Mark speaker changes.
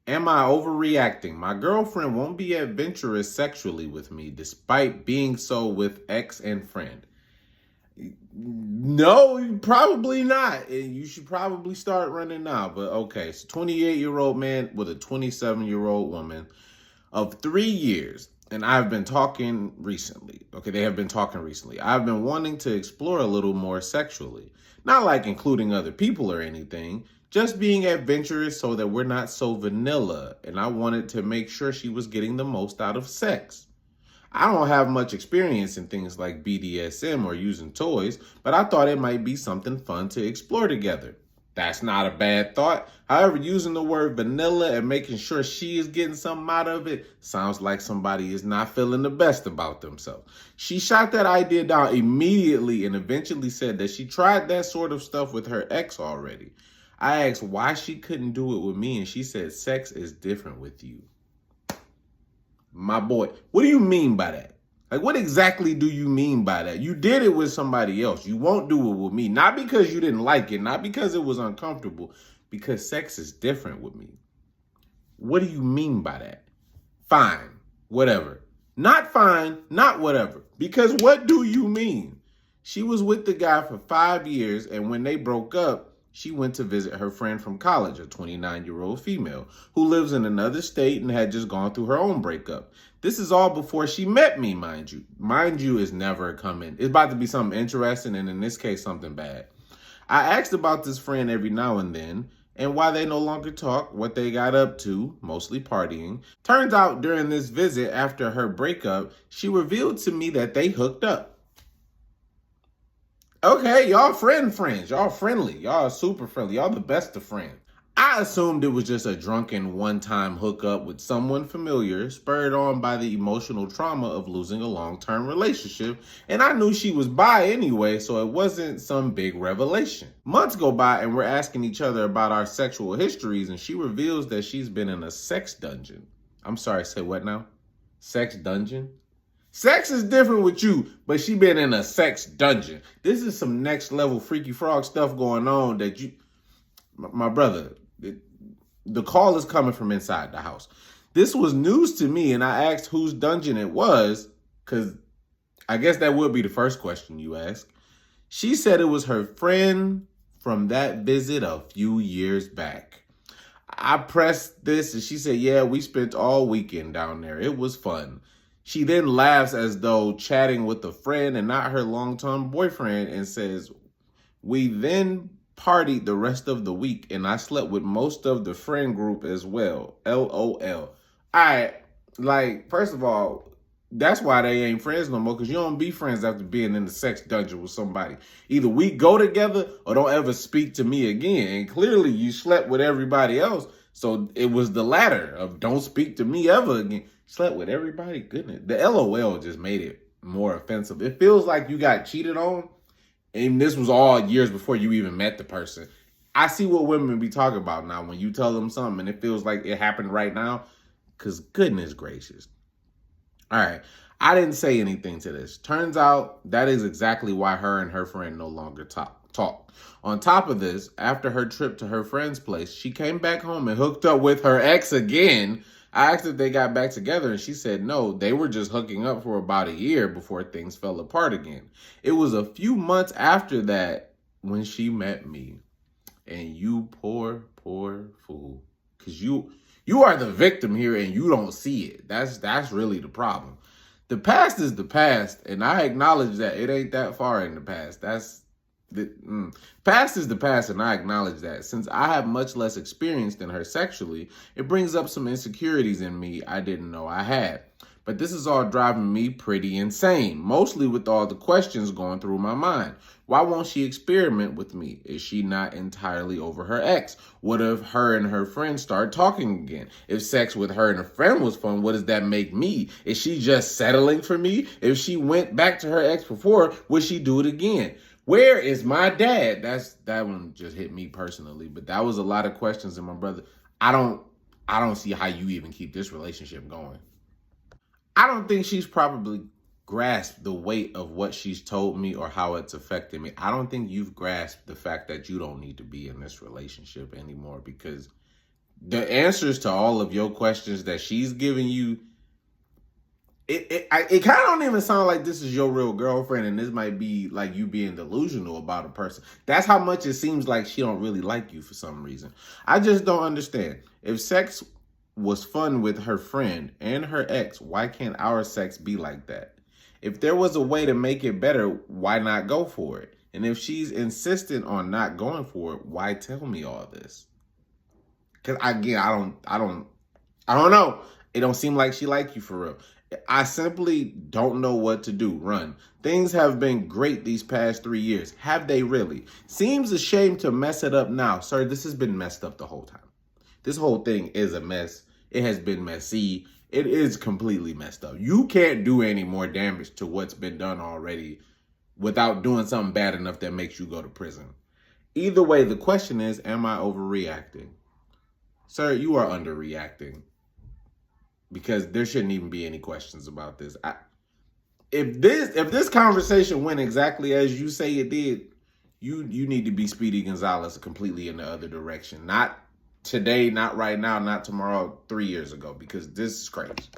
Speaker 1: Am I overreacting? My girlfriend won't be adventurous sexually with me despite being so with ex and friend. No, probably not. And you should probably start running now. But okay, so 28-year-old man with a 27-year-old woman of 3 years. And I've been talking recently. Okay, they have been talking recently. I've been wanting to explore a little more sexually. Not like including other people or anything, just being adventurous so that we're not so vanilla. And I wanted to make sure she was getting the most out of sex. I don't have much experience in things like BDSM or using toys, but I thought it might be something fun to explore together. That's not a bad thought. However, using the word vanilla and making sure she is getting something out of it sounds like somebody is not feeling the best about themselves. She shot that idea down immediately and eventually said that she tried that sort of stuff with her ex already. I asked why she couldn't do it with me, and she said sex is different with you. My boy, what do you mean by that? Like, what exactly do you mean by that? You did it with somebody else. You won't do it with me. Not because you didn't like it, not because it was uncomfortable, because sex is different with me. What do you mean by that? Fine, whatever. Not fine, not whatever. Because what do you mean? She was with the guy for 5 years, and when they broke up, she went to visit her friend from college, a 29-year-old female who lives in another state and had just gone through her own breakup. This is all before she met me, mind you. Mind you is never coming. It's about to be something interesting, and in this case, something bad. I asked about this friend every now and then, and why they no longer talk, what they got up to, mostly partying. Turns out during this visit after her breakup, she revealed to me that they hooked up. Okay, y'all friends. Y'all friendly. Y'all super friendly. Y'all the best of friends. I assumed it was just a drunken one-time hookup with someone familiar, spurred on by the emotional trauma of losing a long-term relationship, and I knew she was bi anyway, so it wasn't some big revelation. Months go by and we're asking each other about our sexual histories, and she reveals that she's been in a sex dungeon. I'm sorry, say what now? Sex dungeon? Sex is different with you, but she been in a sex dungeon. This is some next level Freaky Frog stuff going on that you, my brother, the call is coming from inside the house. This was news to me, and I asked whose dungeon it was, because I guess that would be the first question you ask. She said it was her friend from that visit a few years back. I pressed this, and she said, yeah, we spent all weekend down there. It was fun. She then laughs as though chatting with a friend and not her long-term boyfriend and says, we then partied the rest of the week and I slept with most of the friend group as well. LOL. All right, like, first of all, that's why they ain't friends no more, because you don't be friends after being in the sex dungeon with somebody. Either we go together or don't ever speak to me again. And clearly you slept with everybody else. So it was the latter of don't speak to me ever again. Slept with everybody? Goodness. The LOL just made it more offensive. It feels like you got cheated on, and this was all years before you even met the person. I see what women be talking about now when you tell them something and it feels like it happened right now, because goodness gracious. All right, I didn't say anything to this. Turns out that is exactly why her and her friend no longer talk. On top of this, after her trip to her friend's place, she came back home and hooked up with her ex again. I asked if they got back together, and she said no, they were just hooking up for about a year before things fell apart again. It was a few months after that when she met me. And you poor fool. Because you are the victim here and you don't see it. That's really the problem. The past is the past, and I acknowledge that it ain't that far in the past. Past is the past, and I acknowledge that. Since I have much less experience than her sexually, it brings up some insecurities in me I didn't know I had. But this is all driving me pretty insane, mostly with all the questions going through my mind. Why won't she experiment with me? Is she not entirely over her ex? What if her and her friend start talking again? If sex with her and a friend was fun, what does that make me? Is she just settling for me? If she went back to her ex before, would she do it again? Where is my dad? That one just hit me personally, but that was a lot of questions, and my brother, I don't see how you even keep this relationship going. I don't think she's probably grasped the weight of what she's told me or how it's affected me. I don't think you've grasped the fact that you don't need to be in this relationship anymore, because The answers to all of your questions that she's giving you, it kind of don't even sound like this is your real girlfriend, and this might be like you being delusional about a person. That's how much it seems like she don't really like you for some reason. I just don't understand. If sex was fun with her friend and her ex, why can't our sex be like that? If there was a way to make it better, why not go for it? And if she's insistent on not going for it, why tell me all this? Because again, I don't know. It don't seem like she like you for real. I simply don't know what to do. Run. Things have been great these past 3 years. Have they really? Seems a shame to mess it up now. Sir, this has been messed up the whole time. This whole thing is a mess. It has been messy. It is completely messed up. You can't do any more damage to what's been done already without doing something bad enough that makes you go to prison. Either way, the question is, am I overreacting? Sir, you are underreacting, because there shouldn't even be any questions about this. If this conversation went exactly as you say it did, you need to be Speedy Gonzalez completely in the other direction. Not today, not right now, not tomorrow, 3 years ago, because this is crazy.